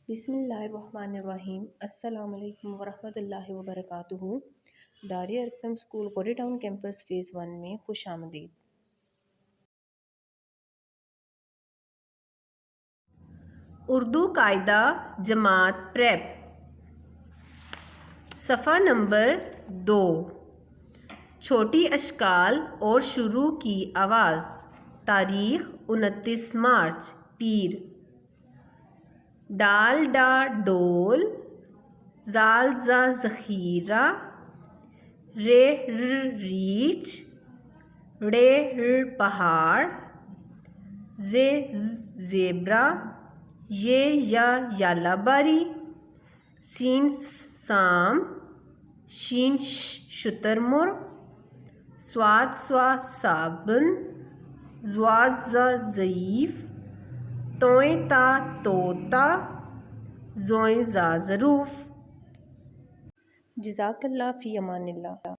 بسم اللہ الرحمن الرحیم۔ السلام علیکم ورحمۃ اللہ وبرکاتہ۔ دار ارقم اسکول کوری ٹاؤن کیمپس فیز 1 میں خوش آمدید۔ اردو قاعدہ جماعت پریپ، صفحہ نمبر 2۔ چھوٹی اشکال اور شروع کی آواز۔ تاریخ 29 مارچ، پیر۔ ڈال ڈا ڈول، زال زا ذخیرہ، رے ر ریچھ، ڑے ر پہاڑ، زے زیبرا، یہ یا یالا باری، سین سام، شین شتر مرغ، سواد سوا صابن، زواد زا ضعیف، توئیں تا طوطا، زوئیں زا ظروف۔ جزاک اللہ، فی امان اللہ۔